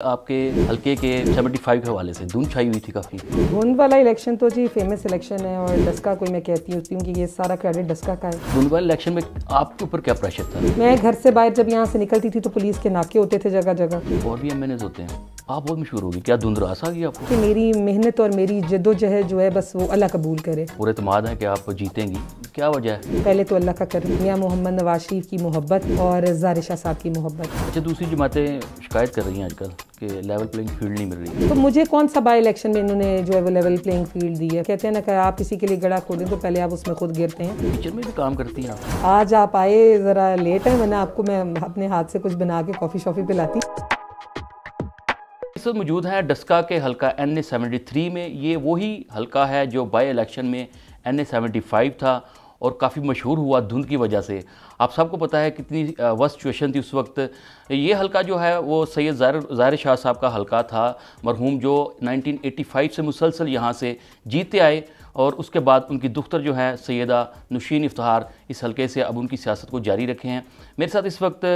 आपके हल्के के 75 के हवाले से धुंध छाई हुई थी काफ़ी। धुंध वाला इलेक्शन तो जी फेमस इलेक्शन है और डस्का कोई मैं कहती हूँ कि ये सारा क्रेडिट डस्का का है। धुंध वाले इलेक्शन में आपके ऊपर क्या प्रेशर था? मैं घर से बाहर जब यहाँ से निकलती थी तो पुलिस के नाके होते थे जगह जगह। और भी एमएनएज होते हैं, आप बहुत मशहूर होगी, क्या धुंधरास आ गई आपको? कि मेरी मेहनत और मेरी जद्दोजहद जो है बस वो अल्लाह कबूल करे। पूरे एतमाद है कि आप जीतेंगी, क्या वजह है? पहले तो अल्लाह का करम, मियां मोहम्मद नवाज शरीफ की मोहब्बत और ज़ाहिर शाह साहब की मोहब्बत। अच्छा, दूसरी जमातें शिकायत कर रही हैं आजकल कि लेवल प्लेइंग फील्ड नहीं मिल रही। तो मुझे कौन सा बाई इलेक्शन में इन्होंने जो है वो लेवल प्लेइंग फील्ड दी है। कहते हैं ना कि आप किसी के लिए गड़ा खोदें तो पहले आप उसमें खुद गिरते हैं। किचन में भी काम करती हैं आप? आज आप आए ज़रा लेट है, वरना आपको मैं अपने हाथ से कुछ बना के कॉफ़ी शॉफ़ी पिलाती। इस वक्त मौजूद है डस्का के हल्का NA 73 में। ये वही हल्का है जो बाई इलेक्शन में NA 75 था और काफ़ी मशहूर हुआ धुंध की वजह से। आप सबको पता है कितनी वर्स्ट सिचुएशन थी उस वक्त। ये हल्का जो है वो सैयद ज़ाहिर शाह साहब का हल्का था, मरहूम जो 1985 से मुसलसल यहाँ से जीते आए और उसके बाद उनकी दुख्तर जो है सैयदा नुशीन इफ्तार इस हल्के से अब उनकी सियासत को जारी रखे हैं। मेरे साथ इस वक्त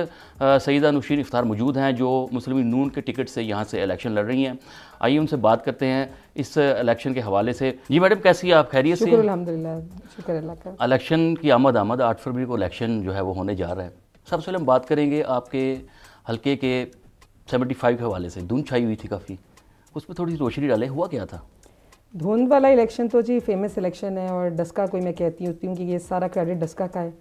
सैयदा नुशीन इफ्तार मौजूद हैं जो मुस्लिम नून के टिकट से यहाँ से इलेक्शन लड़ रही हैं। आइए उनसे बात करते हैं इस इलेक्शन के हवाले से। जी मैडम, कैसी है आप? खैरियत से? शुक्र अल्हम्दुलिल्लाह, शुक्र अल्लाह का। इलेक्शन की आमद 8 फरवरी को इलेक्शन जो है वो होने जा रहा है। सबसे पहले हम बात करेंगे आपके हल्के के 75 के हवाले से। धुंध छाई हुई थी काफ़ी, उस पर थोड़ी रोशनी डालें, हुआ क्या था? धुंध वाला इलेक्शन तो जी फेमस इलेक्शन है और डस्का कोई मैं कहती हूँ कि ये सारा क्रेडिट डस्का का है।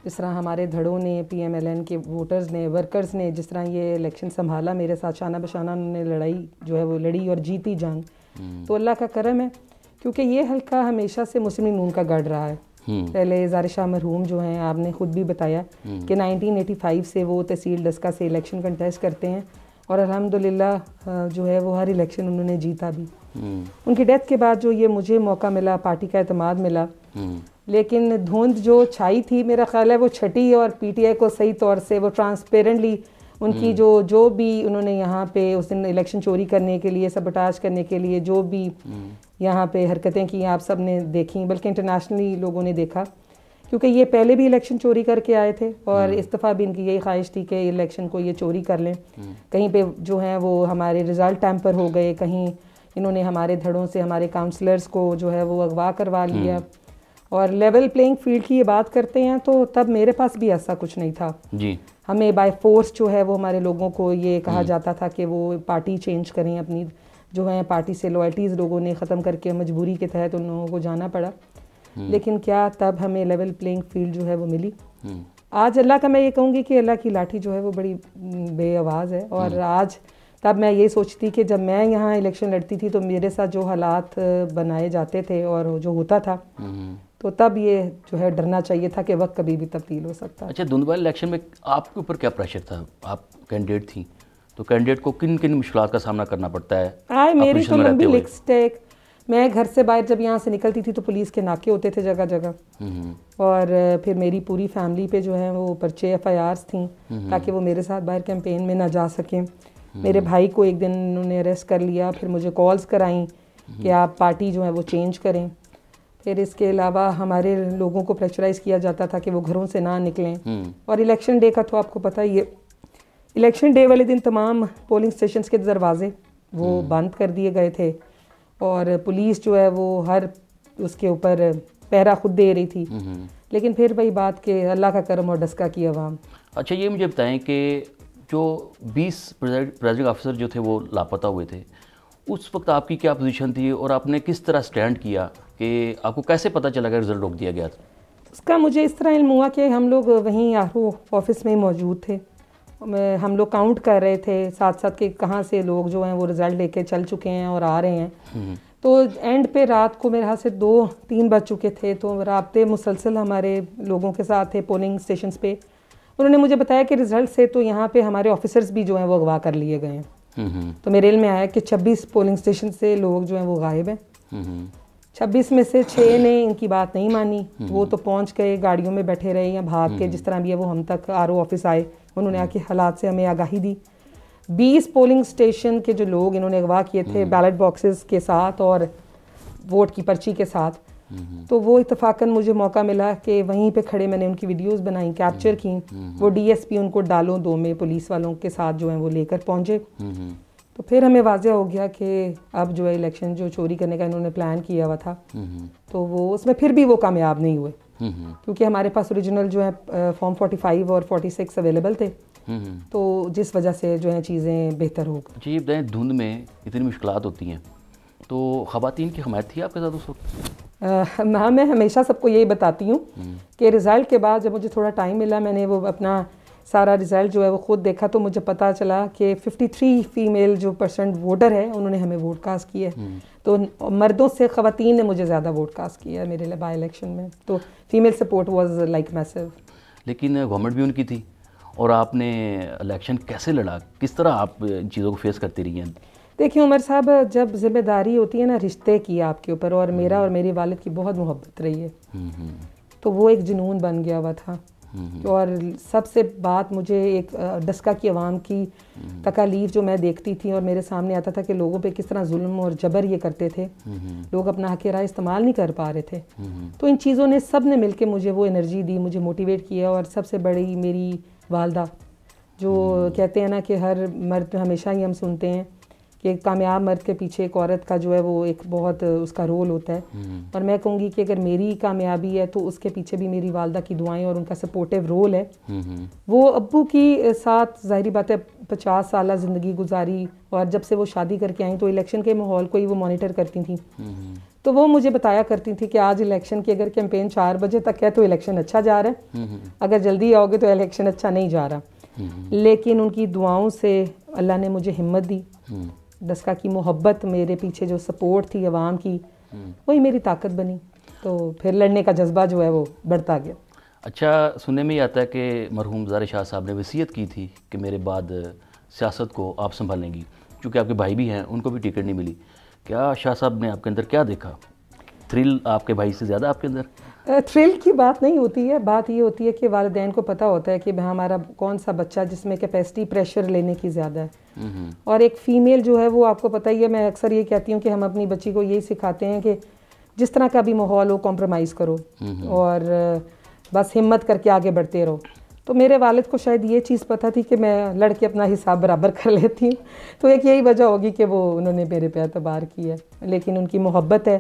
जिस तरह हमारे धड़ों ने, PMLN के वोटर्स ने, वर्कर्स ने जिस तरह ये इलेक्शन संभाला, मेरे साथ शाना बशाना उन्होंने लड़ाई जो है वो लड़ी और जीती जंग, तो अल्लाह का करम है क्योंकि ये हल्का हमेशा से मुस्लिम नून का गढ़ रहा है। पहले ज़ाहिर शाह मरहूम जो हैं, आपने खुद भी बताया कि 1985 से वो तहसील डस्का से इलेक्शन कंटेस्ट करते हैं और अल्हम्दुलिल्लाह जो है वो हर इलेक्शन उन्होंने जीता भी। उनकी डेथ के बाद जो ये मुझे मौका मिला, पार्टी का एतमाद मिला, लेकिन धुंध जो छाई थी मेरा ख्याल है वो छटी और PTI को सही तौर से वो ट्रांसपेरेंटली उनकी जो भी उन्होंने यहाँ पे उस दिन इलेक्शन चोरी करने के लिए, सबटाज करने के लिए जो भी यहाँ पे हरकतें की आप सब ने देखी, बल्कि इंटरनेशनली लोगों ने देखा, क्योंकि ये पहले भी इलेक्शन चोरी करके आए थे और इस दफ़ा भी इनकी यही ख्वाहिश थी कि इलेक्शन को ये चोरी कर लें। कहीं पे जो है वो हमारे रिज़ल्ट टैम्पर हो गए, कहीं इन्होंने हमारे धड़ों से हमारे काउंसलर्स को जो है वो अगवा करवा लिया। और लेवल प्लेइंग फील्ड की ये बात करते हैं तो तब मेरे पास भी ऐसा कुछ नहीं था जी। हमें बाय फोर्स जो है वो हमारे लोगों को ये कहा जाता था कि वो पार्टी चेंज करें, अपनी जो है पार्टी से लॉयल्टीज़ लोगों ने ख़त्म करके मजबूरी के तहत उन लोगों को जाना पड़ा। लेकिन क्या तब हमें लेवल प्लेइंग फील्ड जो है वो मिली। आज अल्लाह का मैं ये कहूँगी कि अल्लाह की लाठी जो है वो बड़ी बेआवाज़ है। और आज तब मैं ये सोचती कि जब मैं यहाँ इलेक्शन लड़ती थी तो मेरे साथ जो हालात बनाए जाते थे और जो होता था, तो तब ये जो है डरना चाहिए था कि वक्त कभी भी तब्दील हो सकता है। अच्छा, धुंध वाले इलेक्शन में आपके ऊपर क्या प्रेशर था? आप कैंडिडेट थी तो कैंडिडेट को किन किन मुश्किलात का सामना करना पड़ता है? मेरी तो लंबी लिस्ट है। मैं घर से बाहर जब यहाँ से निकलती थी तो पुलिस के नाके होते थे जगह जगह और फिर मेरी पूरी फैमिली पे जो है वो पर्चे FIRs थी ताकि वो मेरे साथ बाहर कैंपेन में ना जा सकें। मेरे भाई को एक दिन उन्होंने अरेस्ट कर लिया, फिर मुझे कॉल्स कराई कि आप पार्टी जो है वो चेंज करें। फिर इसके अलावा हमारे लोगों को प्रेशराइज़ किया जाता था कि वो घरों से ना निकलें। और इलेक्शन डे का तो आपको पता ही है, इलेक्शन डे वाले दिन तमाम पोलिंग स्टेशंस के दरवाजे वो बंद कर दिए गए थे और पुलिस जो है वो हर उसके ऊपर पहरा खुद दे रही थी। लेकिन फिर वही बात कि अल्लाह का करम और डस्का की आवाम। अच्छा, ये मुझे बताएं कि जो 20 प्रेसिडेंट ऑफिसर जो थे वो लापता हुए थे, उस वक्त आपकी क्या पोजीशन थी और आपने किस तरह स्टैंड किया कि आपको कैसे पता चला कि रिजल्ट रोक दिया गया था? उसका मुझे इस तरह इल्म हुआ कि हम लोग वहीं RO ऑफिस में ही मौजूद थे। हम लोग काउंट कर रहे थे साथ साथ कि कहाँ से लोग जो हैं वो रिज़ल्ट लेके चल चुके हैं और आ रहे हैं। तो एंड पे रात को मेरे हाथ से 2-3 बज चुके थे, तो राब्ते मुसलसल हमारे लोगों के साथ थे पोलिंग स्टेशंस पे। उन्होंने मुझे बताया कि रिज़ल्ट से तो यहाँ पे हमारे ऑफिसर्स भी जो हैं वो अगवा कर लिए गए हैं। तो मेरे इल्म में आया कि 26 पोलिंग स्टेशन से लोग जो हैं वो गायब हैं। 26 में से 6 ने इनकी बात नहीं मानी, वो तो पहुँच गए, गाड़ियों में बैठे रहे या भाग के जिस तरह भी है वो हम तक RO ऑफिस आए, उन्होंने आके हालात से हमें आगाही दी। 20 पोलिंग स्टेशन के जो लोग इन्होंने अगवा किए थे बैलेट बॉक्सेस के साथ और वोट की पर्ची के साथ, तो वो इत्तफाकन मुझे मौका मिला कि वहीं पे खड़े मैंने उनकी वीडियोस बनाई, कैप्चर की। वो DSP उनको डालो 2 में पुलिस वालों के साथ जो है वो लेकर पहुंचे। तो फिर हमें वाज़ेह हो गया कि अब जो है इलेक्शन जो चोरी करने का इन्होंने प्लान किया हुआ था, तो वो उसमें फिर भी वो कामयाब नहीं हुए, क्योंकि हमारे पास ओरिजिनल जो है फॉर्म 45 और 46 अवेलेबल थे, तो जिस वजह से जो है चीज़ें बेहतर हो गई। जी बताएं, धुंध में इतनी मुश्किलात होती हैं, तो ख़वातीन की हमायत थी आपके साथ उस वक्त? मैं हमेशा सबको यही बताती हूँ कि रिज़ल्ट के बाद जब मुझे थोड़ा टाइम मिला, मैंने वो अपना सारा रिज़ल्ट जो है वो ख़ुद देखा, तो मुझे पता चला कि 53 फ़ीमेल जो % वोटर है उन्होंने हमें वोट कास्ट किया है। तो मर्दों से ख़वातीन ने मुझे ज़्यादा वोट कास्ट किया है मेरे लिए बाई इलेक्शन में, तो female support was like massive. लेकिन गवर्नमेंट भी उनकी थी, और आपने इलेक्शन कैसे लड़ा, किस तरह आप चीज़ों को फेस करती रही हैं? देखिए उमर साहब, जब जिम्मेदारी होती है ना रिश्ते की आपके ऊपर, और मेरा और मेरी वालिद की बहुत मोहब्बत रही है, तो वो एक जुनून बन गया हुआ था। और सबसे बात मुझे एक डस्का की आवाम की तकालीफ जो मैं देखती थी और मेरे सामने आता था कि लोगों पे किस तरह जुल्म और जबर ये करते थे, लोग अपना हक राय इस्तेमाल नहीं कर पा रहे थे, तो इन चीज़ों ने सब ने मिलके मुझे वो एनर्जी दी, मुझे मोटिवेट किया। और सबसे बड़ी मेरी वालदा, जो कहते हैं ना कि हर मर्द, हमेशा ही हम सुनते हैं कि एक कामयाब मर्द के पीछे एक औरत का जो है वो एक बहुत उसका रोल होता है, और मैं कहूँगी कि अगर मेरी कामयाबी है तो उसके पीछे भी मेरी वालदा की दुआएं और उनका सपोर्टिव रोल है। वो अब्बू की साथ ज़ाहिरी बात है 50 साल ज़िंदगी गुजारी, और जब से वो शादी करके आई तो इलेक्शन के माहौल को ही वो मॉनिटर करती थी, तो वो मुझे बताया करती थी कि आज इलेक्शन की अगर कैंपेन 4 बजे तक है तो इलेक्शन अच्छा जा रहा है, अगर जल्दी आओगे तो इलेक्शन अच्छा नहीं जा रहा। लेकिन उनकी दुआओं से अल्लाह ने मुझे हिम्मत दी, डस्का की मोहब्बत, मेरे पीछे जो सपोर्ट थी अवाम की, वही मेरी ताकत बनी, तो फिर लड़ने का जज्बा जो है वो बढ़ता गया। अच्छा, सुनने में ही आता है कि मरहूम ज़ारे शाह साहब ने वसीयत की थी कि मेरे बाद सियासत को आप संभालेंगी, क्योंकि आपके भाई भी हैं, उनको भी टिकट नहीं मिली। क्या शाह साहब ने आपके अंदर क्या देखा? थ्रिल आपके भाई से ज़्यादा आपके अंदर? थ्रिल की बात नहीं होती है, बात ये होती है कि वालिदैन को पता होता है कि हमारा कौन सा बच्चा जिसमें कैपेसिटी प्रेशर लेने की ज़्यादा है। और एक फ़ीमेल जो है वो आपको पता ही है, मैं अक्सर ये कहती हूँ कि हम अपनी बच्ची को यही सिखाते हैं कि जिस तरह का भी माहौल हो कॉम्प्रोमाइज़ करो और बस हिम्मत करके आगे बढ़ते रहो। तो मेरे वालिद को शायद ये चीज़ पता थी कि मैं लड़के अपना हिसाब बराबर कर लेती हूँ, तो एक यही वजह होगी कि वो उन्होंने मेरे पे एतबार किया। लेकिन उनकी मोहब्बत है,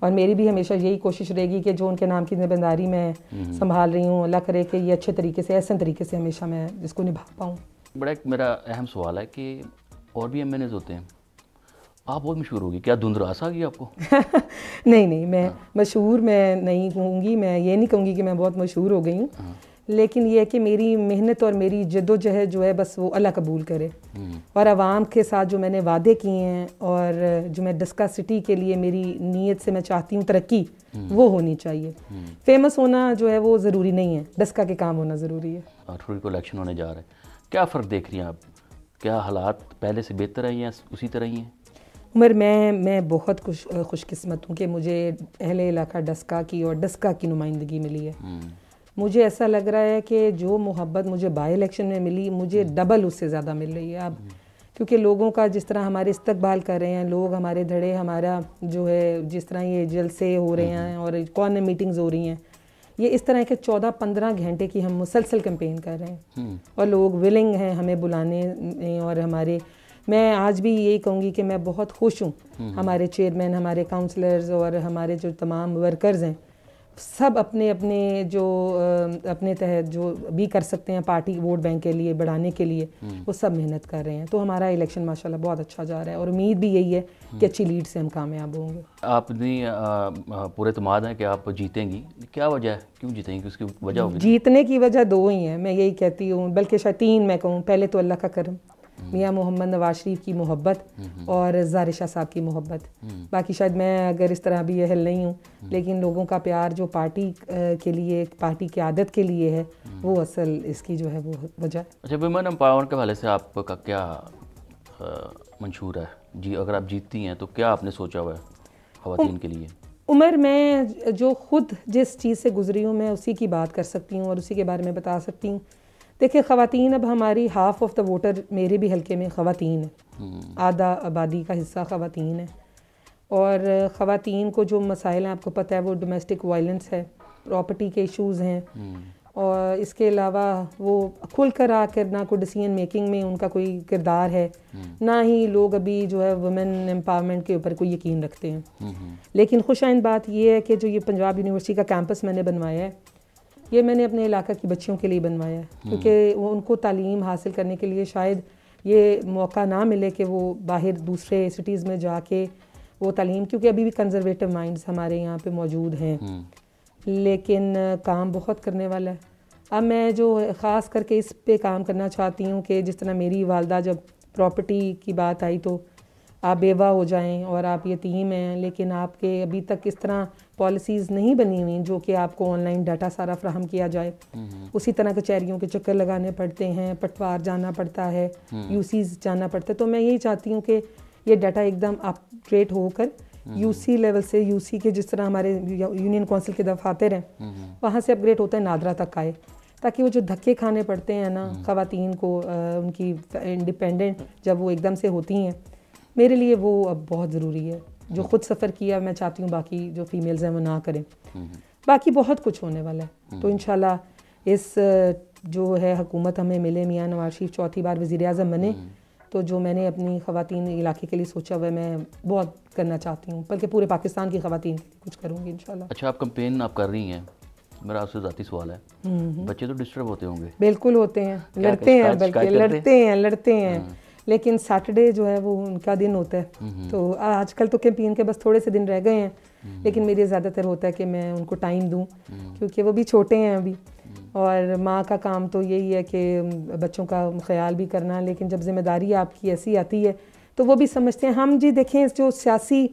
और मेरी भी हमेशा यही कोशिश रहेगी कि जो उनके नाम की जिम्मेदारी मैं संभाल रही हूँ, अल्लाह करे कि ये अच्छे तरीके से, ऐसे तरीके से हमेशा मैं इसको निभा पाऊँ। बड़ा एक मेरा अहम सवाल है कि और भी MNAs होते हैं, आप बहुत मशहूर होगी, क्या धुंधरास आ गई आपको? नहीं, मैं मशहूर मैं नहीं कहूँगी, मैं ये नहीं कहूँगी कि मैं बहुत मशहूर हो गई हूँ, लेकिन ये है कि मेरी मेहनत और मेरी जद्दोजहद जो है बस वो अल्लाह कबूल करे, और आवाम के साथ जो मैंने वादे किए हैं और जो मैं डस्का सिटी के लिए मेरी नीयत से मैं चाहती हूँ तरक्की, वो होनी चाहिए। फेमस होना जो है वो ज़रूरी नहीं है, डस्का के काम होना ज़रूरी है। थोड़ी को इलेक्शन होने जा रहा है, क्या फ़र्क देख रही हैं आप? क्या हालात पहले से बेहतर हैं या उसी तरह ही हैं? उमर, मैं बहुत खुशकिस्मत हूँ कि मुझे अहले इलाका डस्का की और डस्का की नुमाइंदगी मिली है। मुझे ऐसा लग रहा है कि जो मोहब्बत मुझे बाई इलेक्शन में मिली, मुझे डबल उससे ज़्यादा मिल रही है अब, क्योंकि लोगों का जिस तरह हमारे इस्तकबाल कर रहे हैं, लोग हमारे धड़े, हमारा जो है जिस तरह ये जलसे हो रहे हैं और कॉर्नर मीटिंग्स हो रही हैं, ये इस तरह के 14-15 घंटे की हम मुसलसल कैंपेन कर रहे हैं, और लोग विलिंग हैं हमें बुलाने में। और मैं आज भी यही कहूँगी कि मैं बहुत खुश हूँ, हमारे चेयरमैन, हमारे काउंसलर्स और हमारे जो तमाम वर्कर्स हैं, सब अपने अपने जो अपने तहत जो भी कर सकते हैं पार्टी वोट बैंक के लिए बढ़ाने के लिए, वो सब मेहनत कर रहे हैं। तो हमारा इलेक्शन माशाल्लाह बहुत अच्छा जा रहा है, और उम्मीद भी यही है कि अच्छी लीड से हम कामयाब होंगे। आपने पूरे एतमाद है कि आप जीतेंगी, क्या वजह है, क्यों जीतेंगी, उसकी वजह होगी? जीतने की वजह 2 ही हैं, मैं यही कहती हूँ, बल्कि शायद 3 मैं कहूँ। पहले तो अल्लाह का करम, मियाँ मोहम्मद नवाज शरीफ की मोहब्बत और ज़ारे शाह साहब की मोहब्बत। बाकी शायद मैं अगर इस तरह भी अहल नहीं हूँ, लेकिन लोगों का प्यार जो पार्टी के लिए, पार्टी की आदत के लिए है, वो असल इसकी जो है वो वजह। अच्छा, वुमेन एम्पावरमेंट के हवाले से आपका क्या मंशूर है जी? अगर आप जीतती हैं तो क्या आपने सोचा हुआ है ख़वातीन के लिए? उमर, मैं जो खुद जिस चीज़ से गुजरी हूँ मैं उसी की बात कर सकती हूँ और उसी के बारे में बता सकती हूँ। देखिए, ख़वातीन, अब हमारी हाफ़ ऑफ द वोटर मेरे भी हलके में ख़वातीन है, आधा आबादी का हिस्सा ख़वातीन है, और ख़वातीन को जो मसाइल हैं आपको पता है, वो डोमेस्टिक वायलेंस है, प्रॉपर्टी के इश्यूज़ हैं, और इसके अलावा वो खुल कर आकर ना कोई डिसीजन मेकिंग में उनका कोई किरदार है, ना ही लोग अभी जो है वुमेन एम्पावरमेंट के ऊपर कोई यकीन रखते हैं। लेकिन खुशाइन बात ये है कि जो ये पंजाब यूनिवर्सिटी का कैंपस मैंने बनवाया है, ये मैंने अपने इलाका की बच्चियों के लिए बनवाया है, क्योंकि वो उनको तालीम हासिल करने के लिए शायद ये मौका ना मिले कि वो बाहर दूसरे सिटीज़ में जाके वो तालीम, क्योंकि अभी भी कंजर्वेटिव माइंड्स हमारे यहाँ पे मौजूद हैं, लेकिन काम बहुत करने वाला है। अब मैं जो ख़ास करके इस पे काम करना चाहती हूँ कि जिस तरह मेरी वालदा जब प्रॉपर्टी की बात आई तो आप बेवा हो जाएं और आप यतीम हैं, लेकिन आपके अभी तक इस तरह पॉलिसीज़ नहीं बनी हुई जो कि आपको ऑनलाइन डाटा सारा फ्राहम किया जाए। उसी तरह कचहरियों के चक्कर लगाने पड़ते हैं, पटवार जाना पड़ता है, यूसीज़ जाना पड़ता है। तो मैं यही चाहती हूँ कि ये डाटा एकदम अपग्रेड होकर यूसी लेवल से, यूसी के जिस तरह हमारे यूनियन काउंसिल के दफातर हैं वहाँ से अपग्रेड होता है नादरा तक आए, ताकि वो जो धक्के खाने पड़ते हैं ना ख़वातीन को उनकी इंडिपेंडेंट जब वो एकदम से होती हैं, मेरे लिए वो अब बहुत ज़रूरी है। जो ख़ुद सफ़र किया मैं चाहती हूँ बाकी जो फीमेल्स हैं वो ना करें। बाकी बहुत कुछ होने वाला है। तो इंशाल्लाह इस जो है हुकूमत हमें मिले, मियाँ नवाज शरीफ चौथी बार वज़ीर आज़म बने, तो जो मैंने अपनी ख़वातीन इलाके के लिए सोचा हुआ मैं बहुत करना चाहती हूँ, बल्कि पूरे पाकिस्तान की ख़वातीन के लिए कुछ करूँगी इंशाल्लाह। अच्छा, आप कैंपेन आप कर रही हैं, मेरा आपसे ज़ाती सवाल है, बच्चे तो डिस्टर्ब होते होंगे? बिल्कुल होते हैं, लड़ते हैं, बल्कि लड़ते हैं लेकिन सैटरडे जो है वो उनका दिन होता है। तो आजकल तो कैंपेन के बस थोड़े से दिन रह गए हैं, लेकिन मेरे ज़्यादातर होता है कि मैं उनको टाइम दूँ, क्योंकि वो भी छोटे हैं अभी, और माँ का काम तो यही है कि बच्चों का ख्याल भी करना। लेकिन जब जिम्मेदारी आपकी ऐसी आती है तो वो भी समझते हैं। हम जी देखें, जो सियासी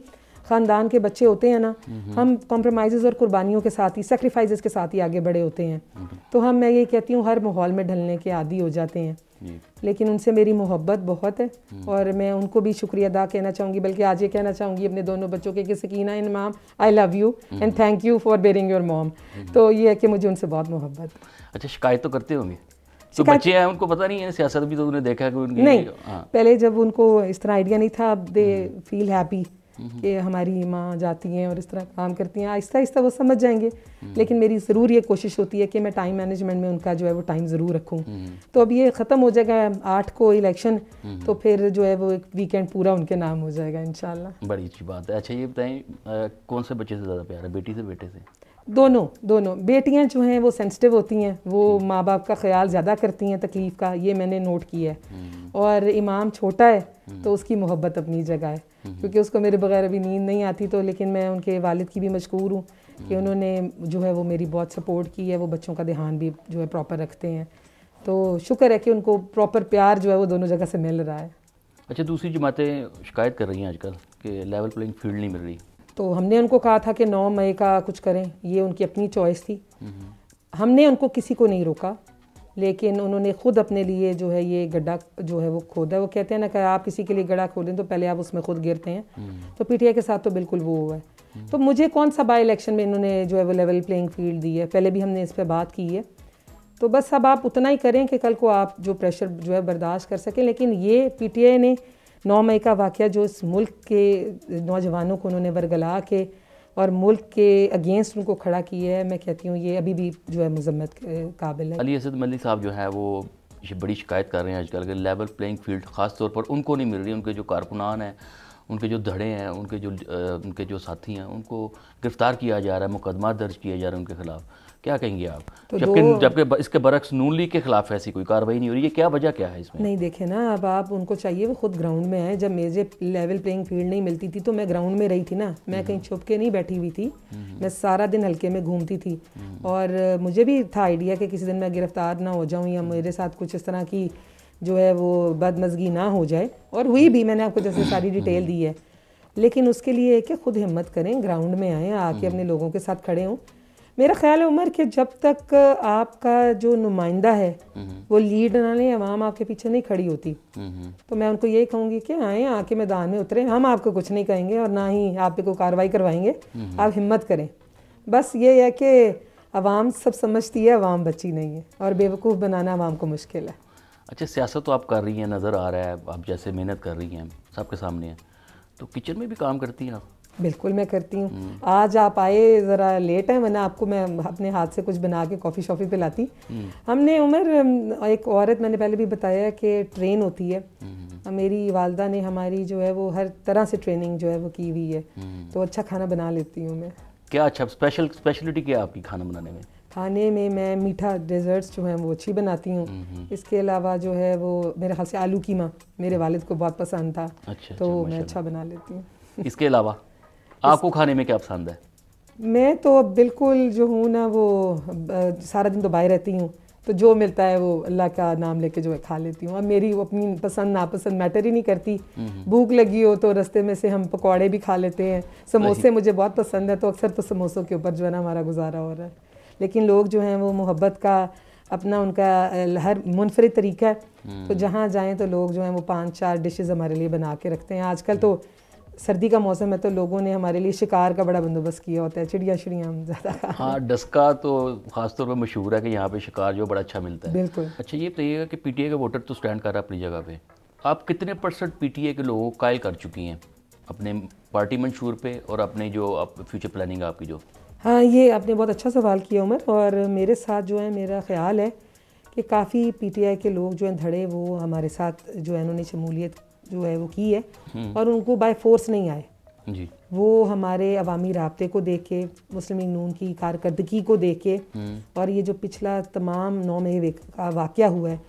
ख़ानदान के बच्चे होते हैं ना, हम कॉम्प्रोमाइज़ और कुर्बानियों के साथ ही, सेक्रीफाइसेस के साथ ही आगे बड़े होते हैं। तो हम, मैं ये कहती हूँ, हर माहौल में ढलने के आदी हो जाते हैं। लेकिन उनसे मेरी मोहब्बत बहुत है और मैं उनको भी शुक्रिया अदा कहना चाहूँगी, बल्कि आज ये कहना चाहूँगी अपने दोनों बच्चों के कि Sakina and mom, I love you and thank you for bearing your mom. तो ये है कि मुझे उनसे बहुत मोहब्बत। अच्छा, शिकायत तो करते होंगे? तो बच्चे हैं, उनको पता नहीं है सियासत भी, तो उन्हें देखा कि उनकी नहीं, पहले जब उनको इस तरह आइडिया नहीं था, अब दे फील हैप्पी कि हमारी माँ जाती हैं और इस तरह काम करती हैं। आहिस्ता आहिस्ता वो समझ जाएंगे, लेकिन मेरी ज़रूर ये कोशिश होती है कि मैं टाइम मैनेजमेंट में उनका जो है वो टाइम ज़रूर रखूँ। तो अब ये ख़त्म हो जाएगा 8 को इलेक्शन, तो फिर जो है वो एक वीकेंड पूरा उनके नाम हो जाएगा इंशाल्लाह। बड़ी अच्छी बात है। अच्छा, ये बताएं, कौन से बच्चे से ज़्यादा प्यार है, बेटी से बेटे से? दोनों बेटियां जो हैं वो सेंसिटिव होती हैं, वो माँ बाप का ख्याल ज़्यादा करती हैं, तकलीफ़ का, ये मैंने नोट किया है। और इमाम छोटा है तो उसकी मोहब्बत अपनी जगह है, क्योंकि उसको मेरे बगैर अभी नींद नहीं आती। तो लेकिन मैं उनके वालिद की भी मशकूर हूँ कि उन्होंने जो है वो मेरी बहुत सपोर्ट की है, वो बच्चों का ध्यान भी जो है प्रॉपर रखते हैं। तो शुक्र है कि उनको प्रॉपर प्यार जो है वो दोनों जगह से मिल रहा है। अच्छा, दूसरी जमातें शिकायत कर रही हैं आजकल कि लेवल प्लेइंग फील्ड नहीं मिल रही, तो हमने उनको कहा था कि 9 मई का कुछ करें, ये उनकी अपनी चॉइस थी। हमने उनको किसी को नहीं रोका, लेकिन उन्होंने ख़ुद अपने लिए जो है ये गड्ढा जो है वो खोदा है। वो कहते हैं ना कि आप किसी के लिए गड्ढा खोदें तो पहले आप उसमें खुद गिरते हैं। तो पीटीआई के साथ तो बिल्कुल वो हुआ है। तो मुझे कौन सा बाई इलेक्शन में इन्होंने जो है वो लेवल प्लेइंग फील्ड दी है, पहले भी हमने इस पर बात की है। तो बस अब आप उतना ही करें कि कल को आप जो प्रेशर जो है बर्दाश्त कर सकें। लेकिन ये पीटीआई ने 9 मई का वाक़या जो इस मुल्क के नौजवानों को उन्होंने वरगला के और मुल्क के अगेंस्ट उनको खड़ा किया है, मैं कहती हूँ ये अभी भी जो है मज़म्मत के काबिल है। अली असद मलिक साहब जो है वो बड़ी शिकायत कर रहे हैं आजकल के लेवल प्लेइंग फील्ड ख़ास तौर पर उनको नहीं मिल रही। उनके जो कारकुनान हैं, उनके जो धड़े हैं, उनके जो साथी हैं, उनको गिरफ़्तार किया जा रहा है, मुकदमा दर्ज किया जा रहा है उनके खिलाफ। क्या कहेंगे आप? तो जबकि इसके बरक्स नून लीग के खिलाफ ऐसी कोई कार्रवाई नहीं हो रही है, क्या वजह क्या है इसमें? नहीं, देखें ना, अब आप उनको चाहिए वो खुद ग्राउंड में आए। जब मुझे लेवल प्लेइंग फील्ड नहीं मिलती थी तो मैं ग्राउंड में रही थी ना, मैं कहीं छुप के नहीं बैठी हुई थी, मैं सारा दिन हल्के में घूमती थी। और मुझे भी था आइडिया कि किसी दिन मैं गिरफ्तार ना हो जाऊँ या मेरे साथ कुछ इस तरह की जो है वो बदमज़गी ना हो जाए, और हुई भी। मैंने आपको जैसे सारी डिटेल दी है। लेकिन उसके लिए कि खुद हिम्मत करें, ग्राउंड में आएँ, आके अपने लोगों के साथ खड़े हों। मेरा ख्याल है उमर कि जब तक आपका जो नुमाइंदा है वो लीड ना ले, अवाम आपके पीछे नहीं खड़ी होती। तो मैं उनको यही कहूँगी कि आएँ, आके मैदान में उतरें। हम आपको कुछ नहीं कहेंगे और ना ही आप पे कोई कार्रवाई करवाएंगे। आप हिम्मत करें। बस ये है कि अवाम सब समझती है, अवाम बच्ची नहीं है, और बेवकूफ़ बनाना अवाम को मुश्किल है। अच्छा, सियासत तो आप कर रही हैं, नज़र आ रहा है, आप जैसे मेहनत कर रही हैं सबके सामने है, तो किचन में भी काम करती हैं आप? बिल्कुल मैं करती हूँ। आज आप आए ज़रा लेट है, वरना आपको मैं अपने हाथ से कुछ बना के कॉफ़ी शॉफ़ी पिलाती। हमने उमर, एक औरत मैंने पहले भी बताया कि ट्रेन होती है। मेरी वालदा ने हमारी जो है वो हर तरह से ट्रेनिंग जो है वो की हुई है, तो अच्छा खाना बना लेती हूँ मैं। क्या अच्छा स्पेशलिटी क्या है आपकी खाना बनाने में? खाने में मैं मीठा डेजर्ट्स जो हैं वो अच्छी बनाती हूँ। इसके अलावा जो है वो मेरे ख्याल से आलू कीमा मेरे वालिद को बहुत पसंद था, तो मैं अच्छा बना लेती हूँ। इसके अलावा आपको खाने में क्या पसंद है? मैं तो अब बिल्कुल जो हूँ ना वो सारा दिन तो बाहर रहती हूँ, तो जो मिलता है वो अल्लाह का नाम लेके जो है खा लेती हूँ। अब मेरी वो अपनी पसंद नापसंद मैटर ही नहीं करती। भूख लगी हो तो रास्ते में से हम पकौड़े भी खा लेते हैं। समोसे मुझे बहुत पसंद है, तो अक्सर तो समोसों के ऊपर जो है ना हमारा गुजारा हो रहा है। लेकिन लोग जो हैं वो मोहब्बत का अपना उनका हर मुनफरिद तरीका है, तो जहाँ जाएँ तो लोग जो हैं वो 5-4 डिशेज़ हमारे लिए बना के रखते हैं। आजकल तो सर्दी का मौसम है, तो लोगों ने हमारे लिए शिकार का बड़ा बंदोबस्त किया होता है, चिड़िया हम ज़्यादा। हाँ, डस्का तो ख़ासतौर पर मशहूर है कि यहाँ पे शिकार जो बड़ा अच्छा मिलता है। बिल्कुल। अच्छा, ये बताइएगा कि पीटीआई का वोटर तो स्टैंड कर रहा है अपनी जगह पे, आप कितने % पीटीआई के लोगों को कायल कर चुकी हैं अपने पार्टी मंशूर पे और अपने जो आप फ्यूचर प्लानिंग है आपकी जो? हाँ, ये आपने बहुत अच्छा सवाल किया उमर, और मेरे साथ जो है मेरा ख्याल है कि काफ़ी पीटीआई के लोग जो हैं धड़े वो हमारे साथ जो है उन्होंने शमूलियत जो है वो की है, और उनको बाय फोर्स नहीं आए जी। वो हमारे अवामी राब्ते को देख के, मुस्लिम लीग नून की कारकर्दगी को देख के, और ये जो पिछला तमाम 9 मई का वाक़या हुआ है,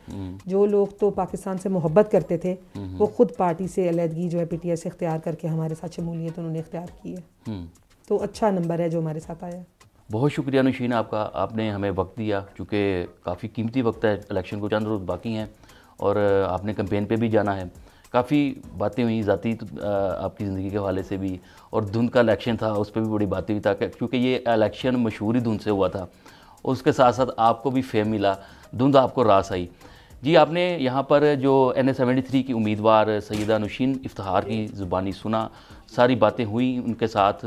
जो लोग तो पाकिस्तान से मोहब्बत करते थे वो ख़ुद पार्टी से अलहदगी जो है पीटीआई से इख्तियार करके हमारे साथ शमूलियत उन्होंने इख्तियार की है। तो अच्छा नंबर है जो हमारे साथ आया। बहुत शुक्रिया नुशीन आपका, आपने हमें वक्त दिया, चूँकि काफ़ी कीमती वक्त है, इलेक्शन को चंद रोज़ बाकी हैं और आपने कैंपेन पे भी जाना है। काफ़ी बातें हुई ज़ाती आपकी ज़िंदगी के हवाले से भी, और धुंध का इलेक्शन था उस पर भी बड़ी बातें हुई था, क्योंकि ये इलेक्शन मशहूरी धुंध से हुआ था। उसके साथ साथ आपको भी फेम मिला, धुंध आपको रास आई। जी, आपने यहाँ पर जो NA-73 की उम्मीदवार सैयदा नुशीन इफ्तिखार की ज़ुबानी सुना, सारी बातें हुई उनके साथ,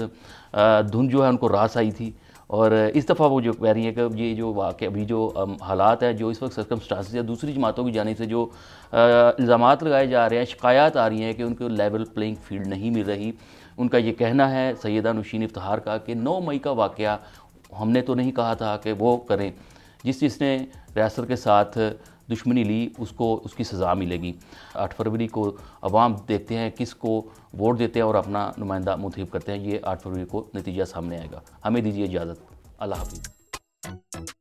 धुंध जो है उनको रास आई थी। और इस दफ़ा वो जो कह रही है कि ये जो वाक़ अभी जो हालात है, जो इस वक्त सर्कमस्टांसेस या दूसरी जमातों की जानिब से जो इल्ज़ामात लगाए जा रहे हैं, शिकायत आ रही हैं कि उनको लेवल प्लेइंग फील्ड नहीं मिल रही। उनका ये कहना है सैयदा नुशीन इफ्तिखार का कि 9 मई का वाक़या हमने तो नहीं कहा था कि वो करें, जिसने रियासत के साथ दुश्मनी ली उसको उसकी सज़ा मिलेगी। 8 फरवरी को अवाम देखते हैं किसको वोट देते हैं और अपना नुमाइंदा मुंतखब करते हैं। ये 8 फरवरी को नतीजा सामने आएगा। हमें दीजिए इजाज़त। अल्लाह हाफ़िज़।